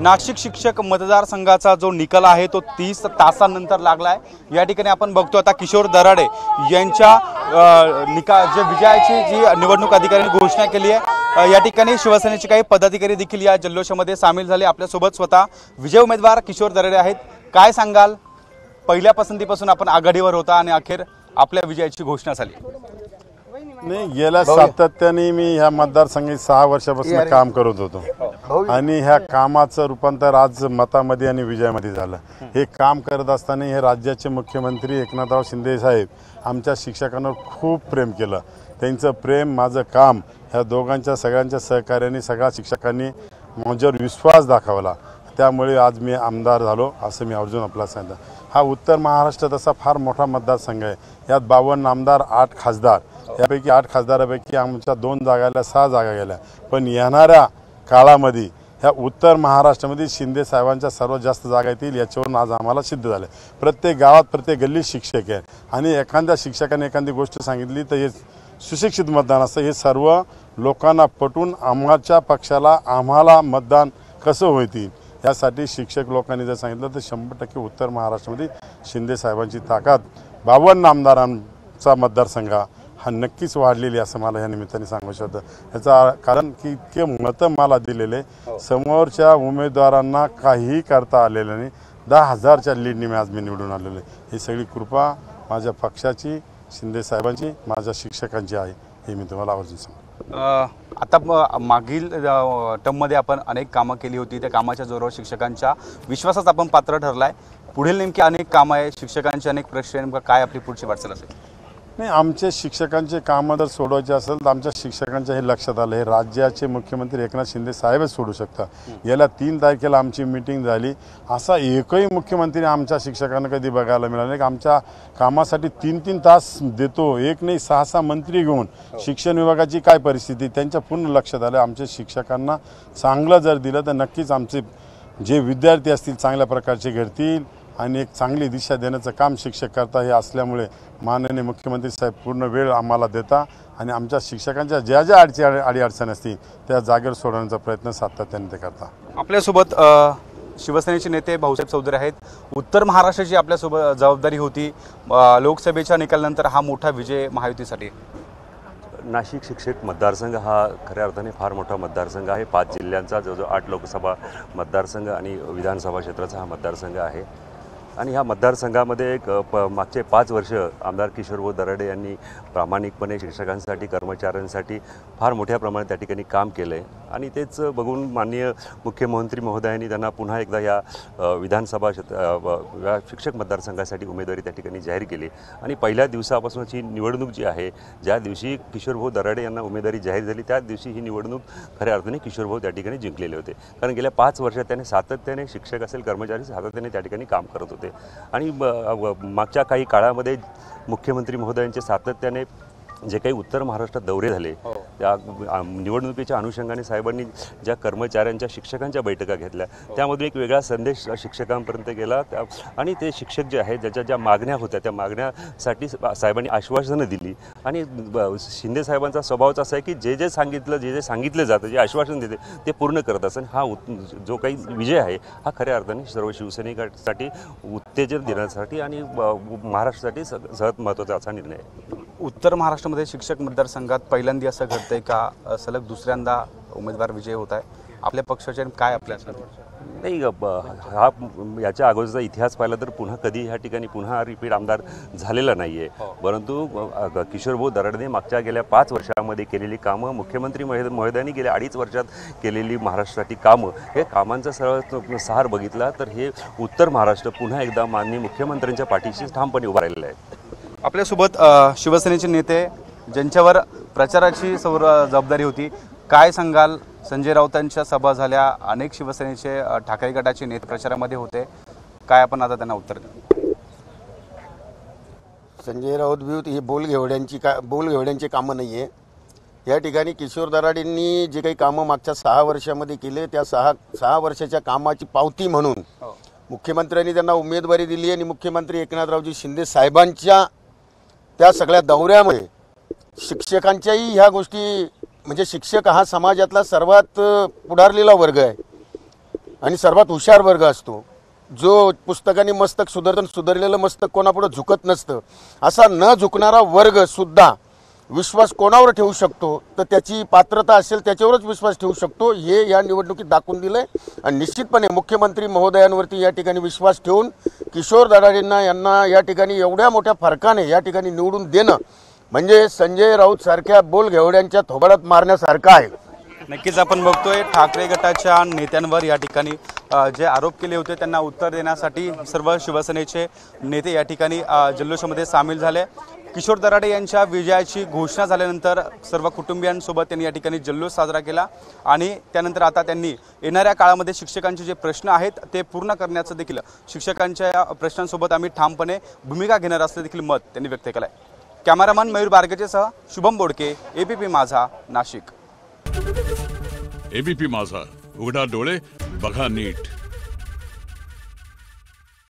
नाशिक शिक्षक मतदारसंघाचा जो निकाल आहे तो 30 तासांनंतर लागला आहे। या ठिकाणी आपण बघतो आता किशोर दराडे यांच्या जे विजयाची जी निवडणूक अधिकाऱ्यांनी घोषणा केली आहे। या ठिकाणी शिवसेनेचे काही पदाधिकारी देखील या जल्लोषामध्ये सामील झाले। आपल्यासोबत स्वतः विजय उमेदवार किशोर दराडे आहेत। काय सांगाल, पहिल्या पसंतीपासून आपण आघाडीवर होता आणि अखेर आपल्या विजयाची घोषणा झाली? नाही, गेल्या सातत्याने मी ह्या मतदारसंघात 6 वर्षापासून काम करत होतो आणि ह्या कामाचं रूपांतर आज मतामध्ये आणि विजयामध्ये झालं। हे काम करत असताना हे राज्याचे मुख्यमंत्री एकनाथराव शिंदे साहेब आमच्या शिक्षकांवर खूप प्रेम केलं। त्यांचं प्रेम, माझं काम, ह्या दोघांच्या सगळ्यांच्या सहकार्याने सगळ्या शिक्षकांनी माझ्यावर विश्वास दाखवला। त्यामुळे आज मी आमदार झालो असं मी आवर्जून आपल्याला सांगितलं। हा उत्तर महाराष्ट्र तसा फार मोठा मतदारसंघ आहे। यात 52 आमदार, 8 खासदार, यापैकी 8 खासदारापैकी आमच्या 2 जागाला 6 जागा गेल्या। पण येणाऱ्या काळामध्ये ह्या उत्तर महाराष्ट्रामध्ये शिंदे साहेबांच्या सर्वात जास्त जागा येतील याच्यावरून आज आम्हाला सिद्ध झालं। प्रत्येक गावात, प्रत्येक गल्लीत शिक्षक आहे आणि एखाद्या शिक्षकाने एखादी गोष्ट सांगितली तर हे सुशिक्षित मतदान असतं। हे सर्व लोकांना पटून आमच्या पक्षाला आम्हाला मतदान कसं होईल यासाठी शिक्षक लोकांनी जर सांगितलं तर 100% उत्तर महाराष्ट्रामध्ये शिंदे साहेबांची ताकद, 52 आमदारांचा मतदारसंघ हा नक्कीच वाढलेली असं मला या निमित्ताने सांगू शकतो। याचा कारण की इतके मतं मला दिलेले, समोरच्या उमेदवारांना काहीही करता आलेलं नाही। 10,000च्या लीडने आज मी निवडून आलेलो आहे। ही सगळी कृपा माझ्या पक्षाची, शिंदे साहेबांची, माझ्या शिक्षकांची आहे हे मी तुम्हाला आवर्जून सांगतो। आता मागील टर्ममध्ये आपण अनेक कामं केली होती। त्या कामाच्या जोरावर शिक्षकांच्या विश्वासात आपण पात्र ठरलाय। पुढील नेमकी अनेक कामं आहे, शिक्षकांचे अनेक प्रश्न, नेमका काय आपली पुढची वाटचाल असेल? नाही, आमचे शिक्षकांचे कामं जर सोडवायचे असेल तर आमच्या शिक्षकांच्या हे लक्षात आलं, हे राज्याचे मुख्यमंत्री एकनाथ शिंदे साहेबच सोडू शकतात। गेल्या 3 तारखेला आमची मीटिंग झाली, असा एकही मुख्यमंत्री आमच्या शिक्षकांना कधी बघायला मिळाला नाही। आमच्या कामासाठी 3-3 तास देतो, एक नाही 6-6 मंत्री घेऊन शिक्षण विभागाची काय परिस्थिती त्यांच्या पूर्ण लक्षात आलं। आमच्या शिक्षकांना चांगलं जर दिलं तर नक्कीच आमचे जे विद्यार्थी असतील चांगल्या प्रकारचे घडतील आणि एक चांगली दिशा देण्याचं काम शिक्षक करता। हे असल्यामुळे माननीय मुख्यमंत्री साहेब पूर्ण वेळ आम्हाला देता आणि आमच्या शिक्षकांच्या ज्या ज्या अडीअडचणी असतील त्या जागेवर सोडवण्याचा प्रयत्न सातत्याने ते करता। आपल्यासोबत शिवसेनेचे नेते भाऊसाहेब चौधरी आहेत। उत्तर महाराष्ट्राची आपल्यासोबत जबाबदारी होती। लोकसभेच्या निकालानंतर हा मोठा विजय महायुतीसाठी। नाशिक शिक्षक मतदारसंघ हा खऱ्या अर्थाने फार मोठा मतदारसंघ आहे। 5 जिल्ह्यांचा जवळजवळ 8 लोकसभा मतदारसंघ आणि विधानसभा क्षेत्राचा हा मतदारसंघ आहे आणि ह्या मतदारसंघामध्ये मागचे 5 वर्ष आमदार किशोरभाऊ दराडे यांनी प्रामाणिकपणे शिक्षकांसाठी, कर्मचाऱ्यांसाठी फार मोठ्या प्रमाणात त्या ठिकाणी काम केलं आहे आणि तेच बघून माननीय मुख्यमंत्री महोदयांनी त्यांना पुन्हा एकदा या विधानसभा शिक्षक मतदारसंघासाठी उमेदवारी त्या ठिकाणी जाहीर केली आणि पहिल्या दिवसापासूनची निवडणूक जी आहे, ज्या दिवशी किशोरभाऊ दराडे यांना उमेदवारी जाहीर झाली त्या दिवशी ही निवडणूक खऱ्या अर्थाने किशोरभाऊ त्या ठिकाणी जिंकलेले होते। कारण गेल्या 5 वर्षात त्याने सातत्याने शिक्षक असेल, कर्मचारी सातत्याने त्या ठिकाणी काम करत होते आणि मागच्या काही काळामध्ये मुख्यमंत्री महोदयांचे सातत्याने जे काही उत्तर महाराष्ट्रात दौरे झाले त्या निवडणुकीच्या अनुषंगाने साहेबांनी ज्या कर्मचाऱ्यांच्या, शिक्षकांच्या बैठका घेतल्या त्यामधून एक वेगळा संदेश शिक्षकांपर्यंत गेला आणि ते शिक्षक जे आहेत ज्याच्या ज्या मागण्या होत्या त्या मागण्यासाठी साहेबांनी आश्वासनं दिली आणि शिंदे साहेबांचा स्वभावच असा आहे की जे जे सांगितलं जातं, जे आश्वासन देते ते पूर्ण करत असं। हा जो काही विजय आहे हा खऱ्या अर्थाने सर्व शिवसैनिकांसाठी उत्तेजन देण्यासाठी आणि महाराष्ट्रासाठी सगळ्यात महत्त्वाचा असा निर्णय आहे। उत्तर महाराष्ट्रामध्ये शिक्षक मतदारसंघात पहिल्यांदा असं घडतंय का सलग दुसऱ्यांदा उमेदवार विजय होत आहे? आपल्या पक्षाचे काय आपल्या नाही, हा याच्या अगोदरचा इतिहास पाहिला तर पुन्हा कधी ह्या ठिकाणी पुन्हा रिपीट आमदार झालेला नाही आहे। परंतु किशोरभाऊ दराडेने मागच्या गेल्या 5 वर्षामध्ये केलेली कामं, मुख्यमंत्री महोदयांनी गेल्या 2.5 वर्षात केलेली महाराष्ट्रासाठी कामं, हे कामांचा सरळ सहार बघितला तर हे उत्तर महाराष्ट्र पुन्हा एकदा माननीय मुख्यमंत्र्यांच्या पाठीशी ठामपणे उभा राहिलेलं आहे। आपल्यासोबत शिवसेनेचे नेते ज्यांच्यावर प्रचाराची जबाबदारी होती, काय सांगाल? संजय राऊतांच्या सभा झाल्या, अनेक शिवसेनेचे ठाकरे गटाचे नेते प्रचारामध्ये होते, काय आपण आता त्यांना उत्तर द्या? संजय राऊत विरुद्ध हे बोलघेवड्यांची कामं नाही आहे। या ठिकाणी किशोर दराडेंनी जे काही कामं मागच्या 6 वर्षामध्ये केले त्या 6 वर्षाच्या कामाची पावती म्हणून मुख्यमंत्र्यांनी त्यांना उमेदवारी दिली आणि मुख्यमंत्री एकनाथरावजी शिंदे साहेबांच्या त्या सगळ्या दौऱ्यामुळे शिक्षकांच्याही ह्या गोष्टी, म्हणजे शिक्षक हा समाजातला सर्वात पुढारलेला वर्ग आहे आणि सर्वात हुशार वर्ग असतो, जो पुस्तकाने मस्तक सुधारलेलं मस्तक कोणापुढे झुकत नसतं, असा न झुकणारा वर्ग सुद्धा विश्वास कोणावर ठेवू शकतो, तर त्याची पात्रता असेल त्याच्यावरच विश्वास ठेवू शकतो, हे या निवडणुकीत दाखवून दिलंय। आणि निश्चितपणे मुख्यमंत्री महोदयांवरती या ठिकाणी विश्वास ठेवून किशोर दराडेंना यांना या ठिकाणी एवढ्या मोठ्या फरकाने या ठिकाणी निवडून देणं म्हणजे संजय राऊत सारख्या बोलघेवड्यांच्या थोबाडात मारण्यासारखं आहे। नक्कीच आपण बघतोय ठाकरे गटाच्या नेत्यांवर या ठिकाणी जे आरोप केले होते त्यांना उत्तर देण्यासाठी सर्व शिवसेनेचे नेते या ठिकाणी जल्लोषामध्ये सामील झाले। किशोर दराडे यांच्या विजयाची घोषणा झाल्यानंतर सर्व कुटुंबियांसोबत त्यांनी या ठिकाणी जल्लोष साजरा केला आणि त्यानंतर आता त्यांनी येणाऱ्या काळामध्ये शिक्षकांचे जे प्रश्न आहेत ते पूर्ण करण्याचं देखील शिक्षकांच्या प्रश्नांसोबत आम्ही ठामपणे भूमिका घेणार असं देखील मत त्यांनी व्यक्त केलं आहे। कॅमेरामन मयूर बारगेसह शुभम बोडके, एबीपी माझा, नाशिक। एबीपी माझा, उघडा डोळे बघा नीट।